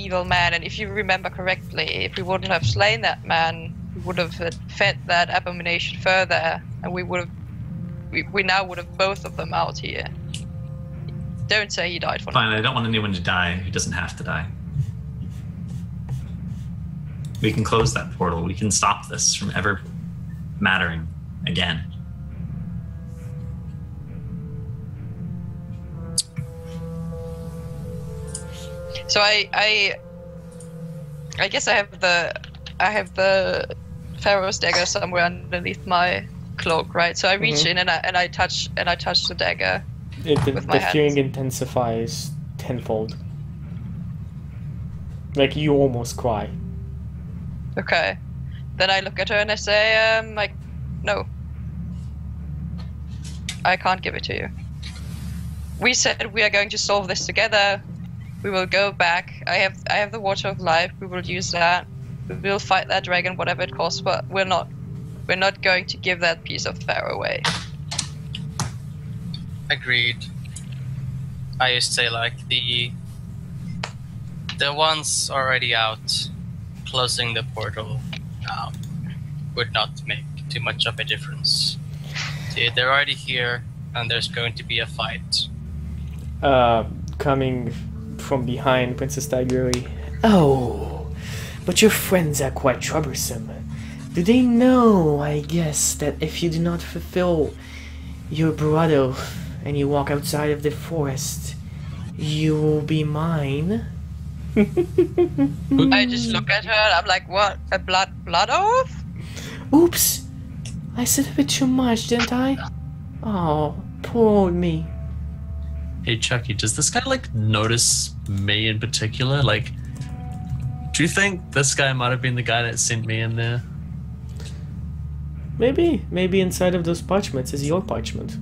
evil man, and if you remember correctly, if we wouldn't have slain that man, we would have fed that abomination further, and we now would have both of them out here. Don't say he died for Fine, I don't want anyone to die who doesn't have to die. We can close that portal. We can stop this from ever mattering again. So I guess I have the Pharaoh's dagger somewhere underneath my cloak, right? So I reach in and I touch the dagger. The fearing intensifies tenfold. Like you almost cry. Okay. Then I look at her and I say, like, no. I can't give it to you. We said we are going to solve this together. We will go back. I have the water of life. We will use that. We will fight that dragon, whatever it costs. But we're not going to give that piece of Pharaoh away. Agreed. I used to say like the ones already out, closing the portal would not make too much of a difference. See, they're already here, and there's going to be a fight. Coming from behind, Princess Tiguri. Oh, but your friends are quite troublesome. Do they know, I guess, that if you do not fulfill your brother and you walk outside of the forest, you will be mine? I just look at her and I'm like, what? A blood oath? Oops! I said a bit too much, didn't I? Oh, poor old me. Hey Chucky, does this guy like notice me in particular? Like, do you think this guy might have been the guy that sent me in there? Maybe inside of those parchments is your parchment.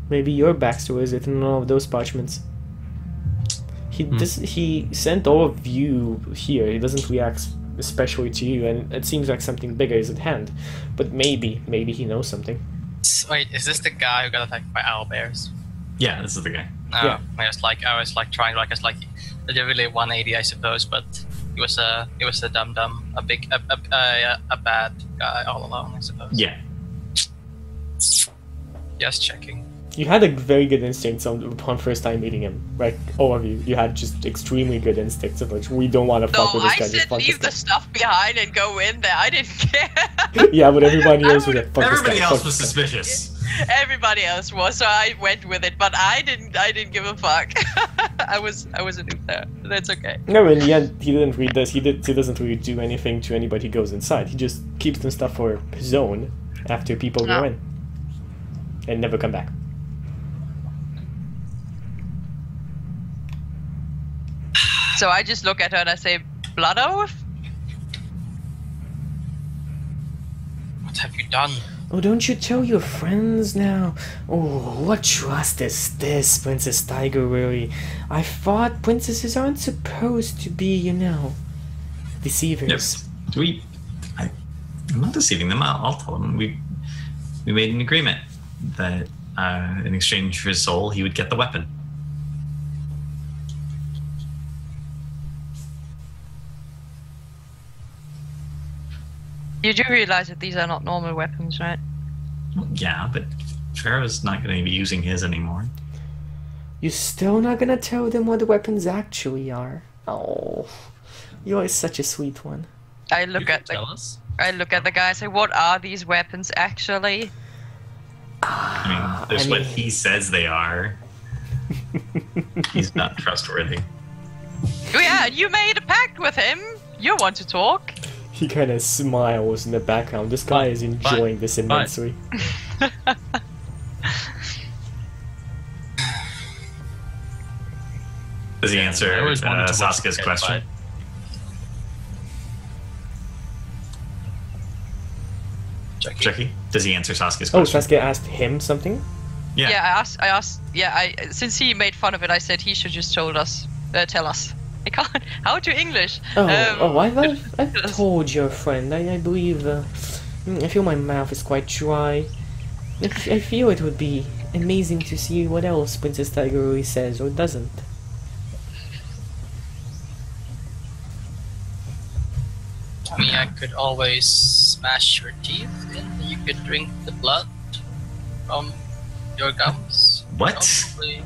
Maybe your backstory is written in all of those parchments. He sent all of you here. He doesn't react especially to you, and it seems like something bigger is at hand. But maybe he knows something. Wait, is this the guy who got attacked by owlbears? Yeah, this is the guy. Oh, Yeah. I was trying like it's like literally 180, I suppose, but he was a dum a bad guy all along, I suppose. Yeah. Just checking. You had a very good instinct upon first time meeting him. Like, all of you. You had just extremely good instincts of which we don't want to fuck with this guy. I said leave the stuff behind and go in there. I didn't care. Yeah, but everybody else was like, fuck this guy. Everybody else was suspicious. Everybody else was, so I went with it, but I didn't give a fuck. I was a noob there. That's okay. No, in the end, he didn't read this. He doesn't really do anything to anybody who goes inside. He just keeps the stuff for his own after people go in. And never come back. So I just look at her and I say, blood oath? What have you done? Oh, don't you tell your friends now? Oh, what trust is this, Princess Tiger, really? I thought princesses aren't supposed to be, you know, deceivers. Yep. I'm not deceiving them. I'll tell them. We made an agreement that in exchange for his soul, he would get the weapon. You do realize that these are not normal weapons, right? Well, yeah, but Pharaoh's not going to be using his anymore. You're still not gonna tell them what the weapons actually are? Oh, you are such a sweet one. I look at the guy and say, what are these weapons actually? I mean, there's what he says they are. He's not trustworthy. Oh yeah, you made a pact with him. You want to talk. He kind of smiles in the background. This guy is enjoying this immensely. Does he answer Sasuke's question? Chucky? Does he answer Sasuke's question? Oh, Sasuke asked him something? Yeah. Yeah, I asked. Yeah, since he made fun of it, I said he should just tell us. I can't. How to English? I've told your friend. I believe. I feel my mouth is quite dry. I feel it would be amazing to see what else Princess Tiger really says or doesn't. I mean, I could always smash your teeth and you could drink the blood from your gums. What? Probably.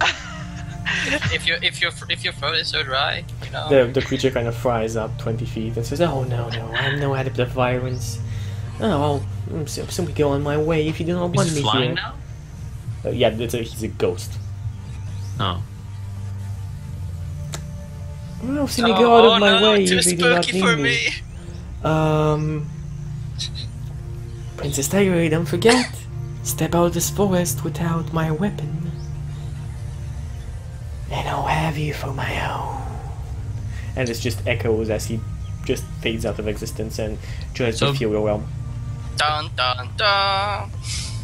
if your throat is so dry, you know. The creature kind of fries up 20 feet and says, "Oh no, I'm no adept of violence. Oh, I'll simply go on my way if you do not want He's me flying here." now? Yeah, he's a ghost. Oh. Well, simply go out of my no, way too if you do not spooky need for me. me. Princess Tigery, don't forget, step out of this forest without my weapon, and I'll have you for my own. And it just echoes as he just fades out of existence and joins the Fury Realm. Dun dun dun.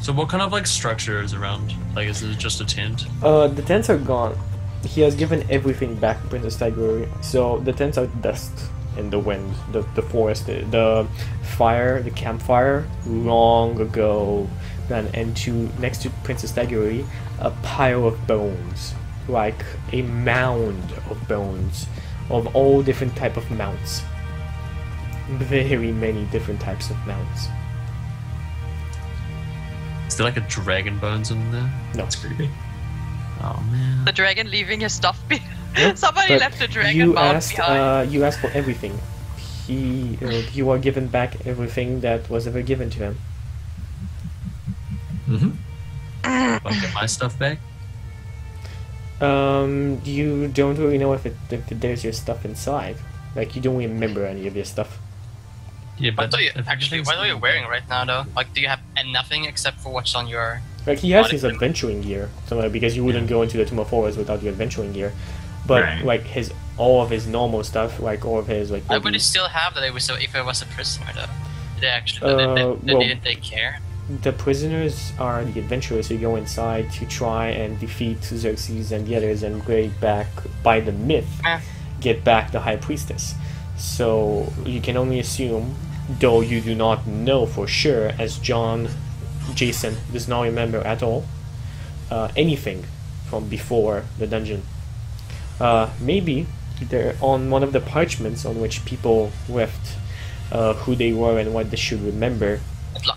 So what kind of like structure is around? Like, is it just a tent? The tents are gone. He has given everything back to Princess Tigery, so the tents are dust in the wind. The forest, the fire, the campfire, long ago gone into next to Princess Tigery, a pile of bones, like a mound of bones, of all different type of mounts. Very many different types of mounts. Is there like a dragon bones in there? No. That's creepy. Oh man. The dragon leaving his stuff behind. Yep, Somebody but left a dragon you mount asked, behind. you asked for everything. You are given back everything that was ever given to him. Mm-hmm. I'll get my stuff back. You don't really know if there's your stuff inside. Like, you don't remember any of your stuff. Yeah, What but are you wearing right now, though? Like, do you have nothing except for what's on your? Like, he has body? his adventuring gear, so because you wouldn't go into the Tomb of Horrors without your adventuring gear. But Right. like all of his normal stuff, like all of his like. I would still have that. If I was a prisoner, though. Did they actually? Well, didn't they care? The prisoners are the adventurers who go inside to try and defeat Xerxes and the others and get back, by the myth, get back the High Priestess. So you can only assume, though you do not know for sure, as Jason does not remember at all, anything from before the dungeon. Maybe they're on one of the parchments on which people left who they were and what they should remember.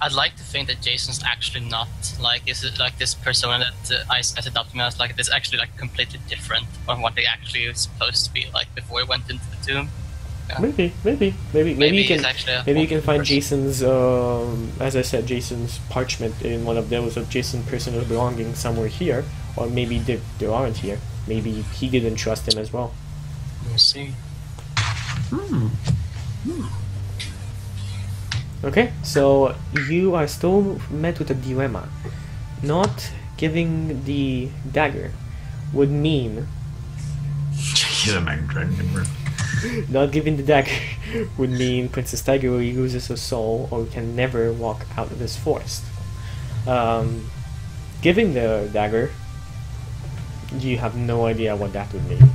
I'd like to think that Jason's actually not like this persona that I set it up to me as like this actually like completely different from what they actually are supposed to be like before he went into the tomb. Yeah. Maybe you can he's actually a maybe you can find person. Jason's as I said, Jason's parchment in one of those of Jason's personal belongings somewhere here, or maybe they aren't here. Maybe he didn't trust him as well. We'll see. Okay, so you are still met with a dilemma. Not giving the dagger would mean He's a Mega Dragon. not giving the dagger would mean Princess Tigery loses her soul or can never walk out of this forest. Giving the dagger, you have no idea what that would mean.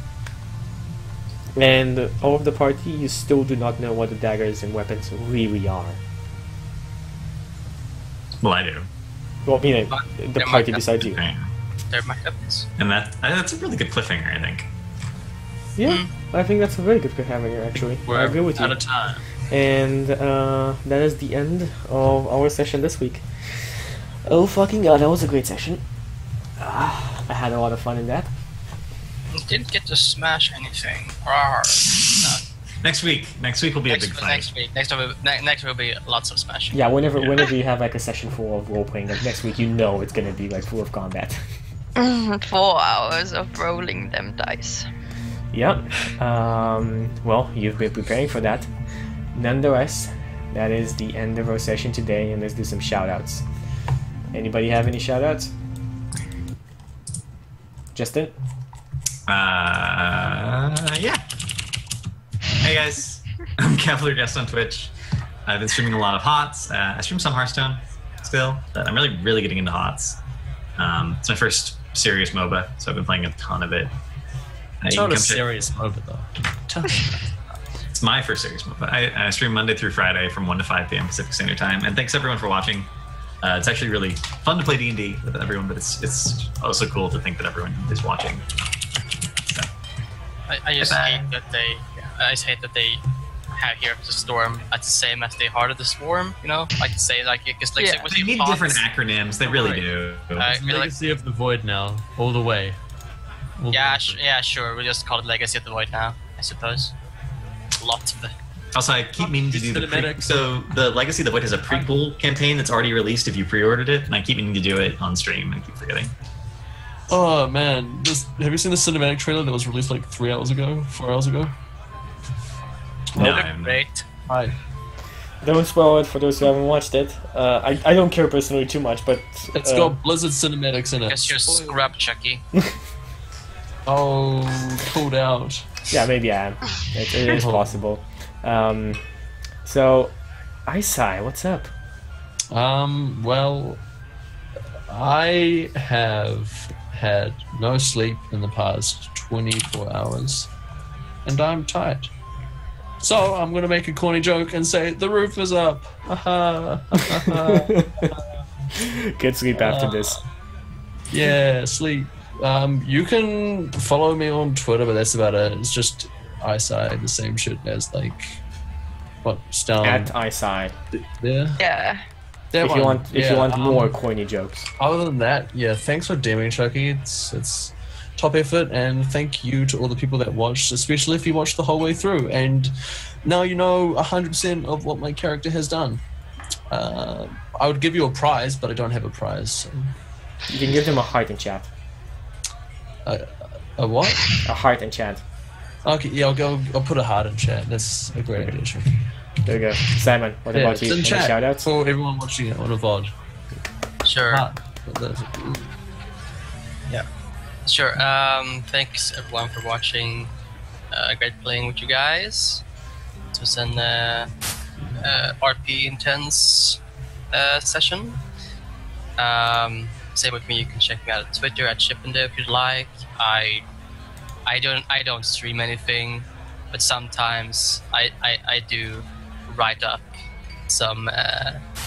And all of the party, you still do not know what the daggers and weapons really are. Well, I do. Well, I mean, But the there party might besides you. Yeah. There might have been. And that's a really good cliffhanger, I think. Yeah, I think that's a very good cliffhanger, actually. We're I agree with you. out of time. And that is the end of our session this week. Oh fucking god, that was a great session. I had a lot of fun in that. Didn't get to smash anything. Rawr. No. Next week will be a big fight. Next week will be lots of smashing. Yeah, whenever you have like a session full of role playing, like next week, you know it's gonna be like full of combat. 4 hours of rolling them dice. Yep. Well, you've been preparing for that. Nonetheless, that is the end of our session today, and let's do some shoutouts. Anybody have any shoutouts? Justin? Yeah. Hey guys, I'm Cavalier Guest on Twitch. I've been streaming a lot of HOTS. I stream some Hearthstone still, but I'm really getting into HOTS. It's my first serious MOBA, so I've been playing a ton of it. It's not a serious MOBA though. It's my first serious MOBA. I stream Monday through Friday from 1 to 5 p.m. Pacific Standard Time, and thanks everyone for watching. It's actually really fun to play D&D with everyone, but it's also cool to think that everyone is watching. So, I just hate that they have here the storm at the same as the heart of the swarm. You know, like to say like because like Yeah. They need different acronyms. They really do. It's Legacy of the Void now, all the way. All the Yeah, way. yeah, sure. We'll just call it Legacy of the Void now, I suppose. Lots of the. Also, I keep meaning to do the Cinematic. so the Legacy of the Void has a prequel campaign that's already released if you pre-ordered it, and I keep meaning to do it on stream and keep forgetting. Oh man, have you seen the cinematic trailer that was released like 4 hours ago? No, Look I'm great. Hi. Don't spoil it for those who haven't watched it. I don't care personally too much, but It's got Blizzard cinematics in it. Guess you're scrub, Chucky. Oh, pulled out. yeah, maybe I am. It is possible. So, Eyecye, what's up? Well, I have had no sleep in the past 24 hours, and I'm tired. So I'm gonna make a corny joke and say the roof is up. Good sleep after this. Yeah, sleep. You can follow me on Twitter, but that's about it. It's just Eyecye, the same shit as like what Stone. At Eyecye. Yeah. Yeah. That If you one. want, Yeah, more corny jokes. Other than that, yeah, thanks for DMing, Chucky. It's top effort, and thank you to all the people that watched, especially if you watched the whole way through. And now you know 100% of what my character has done. I would give you a prize, but I don't have a prize. So. You can give them a heart in chat. A what? A heart in chat. Okay, yeah, I'll put a heart in chat. That's a great idea, Chucky. There you go. Simon, what Yeah, about it's you? in Any chat shoutouts? for everyone watching it on a VOD. Sure. Heart. Sure. Thanks everyone for watching. Great playing with you guys. It was an RP intense session. Same with me. You can check me out on Twitter at Chippendale if you'd like. I don't stream anything, but sometimes I do write up some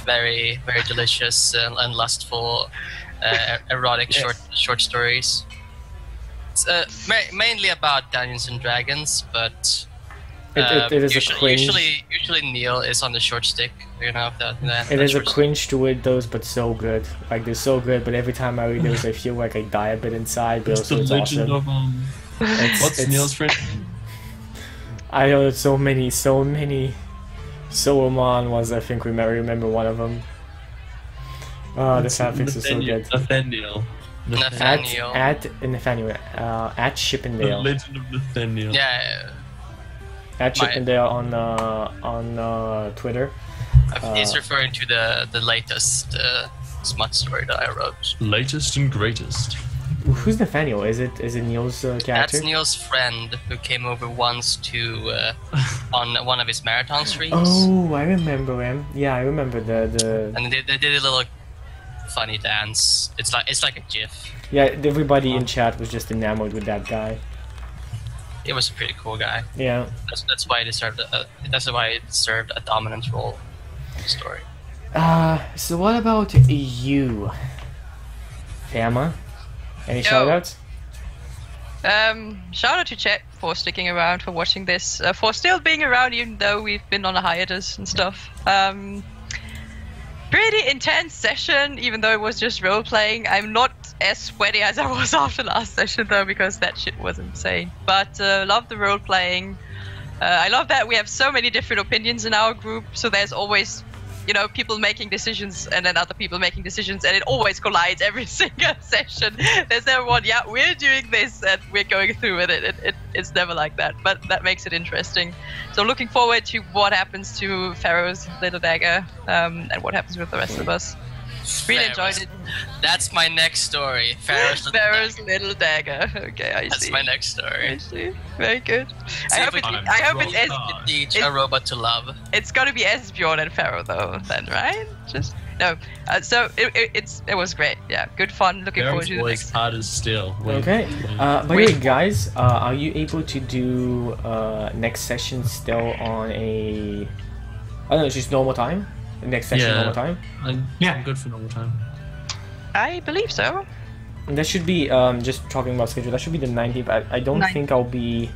very delicious and lustful erotic short stories. It's mainly about Dungeons and Dragons, but It is a cringe. usually Neil is on the short stick. You know that. It is a cringe to read those, but so good. Like they're so good, but every time I read those, I feel like I die a bit inside. But It's the also it's legend awesome. of what's Neil's friend? I know so many. Solomon was, I think, remember one of them. Oh, the fanfics are so good. Nathaniel. Nathaniel. At Chippendale. The legend of Nathaniel. Yeah, At Chippendale on Twitter. he's referring to the latest smut story that I wrote. Latest and greatest. Who's Nathaniel? Is it Neil's character? That's Neil's friend who came over once to on one of his marathon streams. Oh, I remember him. Yeah, I remember the. And they did a little funny dance. It's like a GIF. Yeah, everybody in chat was just enamored with that guy. It was a pretty cool guy. Yeah. That's why it deserved that's why it served a dominant role in the story. So what about you, Feyama? Any Yo. shoutouts? Shout out to chat for sticking around, for watching this, for still being around even though we've been on a hiatus and stuff. Pretty intense session, even though it was just role playing. I'm not as sweaty as I was after last session though, because that shit was insane. But love the role playing. I love that we have so many different opinions in our group, so there's always, you know, people making decisions and then other people making decisions, and it always collides every single session. There's never one, yeah, we're doing this and we're going through with it. It's never like that, but that makes it interesting. So looking forward to what happens to Pharaoh's little dagger, and what happens with the rest of us. Really enjoyed it. That's my next story. Pharaoh's Little dagger. Okay, I see. That's my next story. I see. Very good. See I if hope we it's can teach a robot to love. It's gonna be Esbjorn and Pharaoh though, then, right? Just no. So it was great. Yeah, good fun. Looking forward to the always next. hard as steel. Okay. By the way, guys, are you able to do next session still on a? I don't know, just normal time. Next session normal time. I'm good for normal time. I believe so. And that should be just talking about schedule. That should be the 19th. I don't think I'll be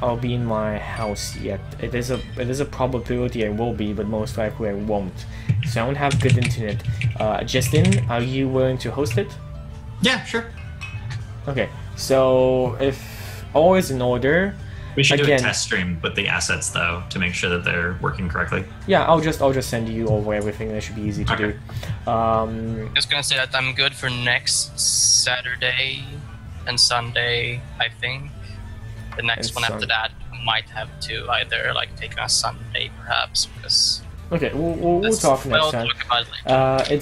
I'll be in my house yet. It is a probability I will be, but most likely I won't. So I don't have good internet. Justin, are you willing to host it? Yeah, sure. Okay. So if all is in order, We should do again, a test stream with the assets though to make sure that they're working correctly. yeah, I'll just send you over everything. That should be easy to Okay. do. Just gonna say that I'm good for next Saturday and Sunday, I think. The next And one after that might have to either like take a Sunday perhaps because Okay, we'll that's- talk next we'll time. talk about it later.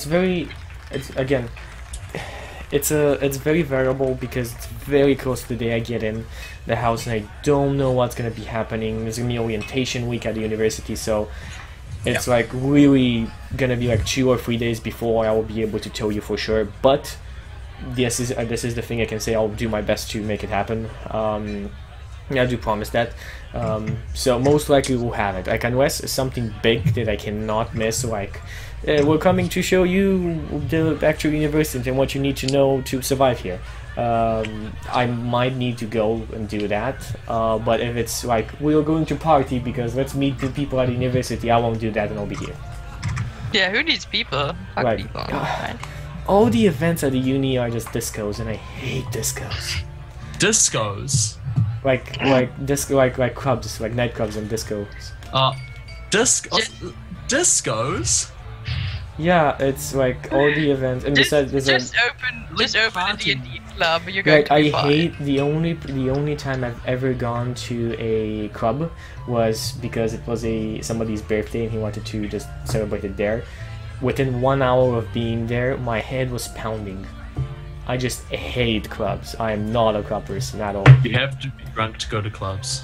It's very variable because it's very close to the day I get in the house and I don't know what's gonna be happening. There's gonna be orientation week at the university, so it's like really gonna be like 2 or 3 days before I will be able to tell you for sure. But this is the thing I can say. I'll do my best to make it happen. I do promise that. So most likely we'll have it. Like unless it's something big that I cannot miss, like we're coming to show you the actual university and what you need to know to survive here. I might need to go and do that. But if it's like we're going to party because let's meet the people at the university, I won't do that and I'll be here. Yeah, who needs people? Fuck Right. people. Right? All the events at the uni are just discos, and I hate discos. Discos. Like disco, like clubs, like nightclubs and discos. Discos? Yeah, it's like all the events, and besides, there's Just open a D&D club. You're going like to I be fine. hate the only time I've ever gone to a club was because it was somebody's birthday and he wanted to just celebrate it there. Within 1 hour of being there, my head was pounding. I just hate clubs. I am not a club person at all. You have to be drunk to go to clubs.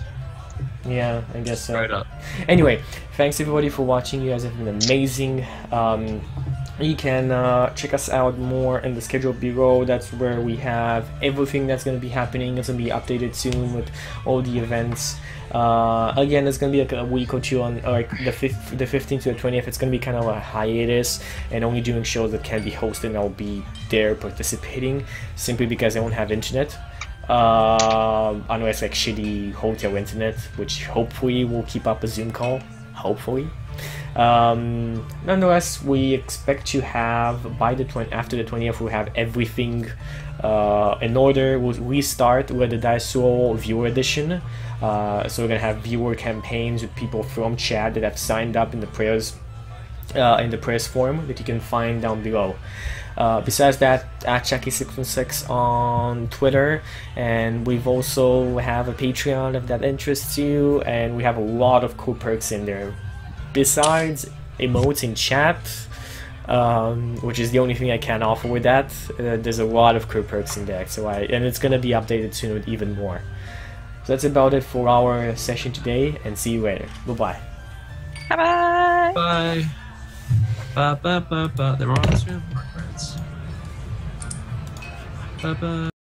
Yeah, I guess so. Straight up. Anyway, thanks everybody for watching. You guys have been amazing. You can check us out more in the schedule below. That's where we have everything that's going to be happening. It's going to be updated soon with all the events. Again, it's going to be like a week or two on like the 15th to the 20th. It's going to be kind of a hiatus and only doing shows that can be hosted, and I'll be there participating simply because I won't have internet. Unless like shitty hotel internet, which hopefully will keep up a Zoom call. Hopefully. Nonetheless, we expect to have after the 20th, we'll have everything in order. We'll restart with the Dice Roll Viewer Edition. So we're gonna have viewer campaigns with people from chat that have signed up in the prayers form that you can find down below. Besides that, at Chuky616 on Twitter, and we've also have a Patreon if that interests you, and we have a lot of cool perks in there. Besides emotes in chat, which is the only thing I can offer with that, there's a lot of cool perks in there. And it's gonna be updated soon with even more. So that's about it for our session today, and see you later. Bye-bye. Bye-bye. Bye. Ba ba ba ba. They're on this room. Bye bye.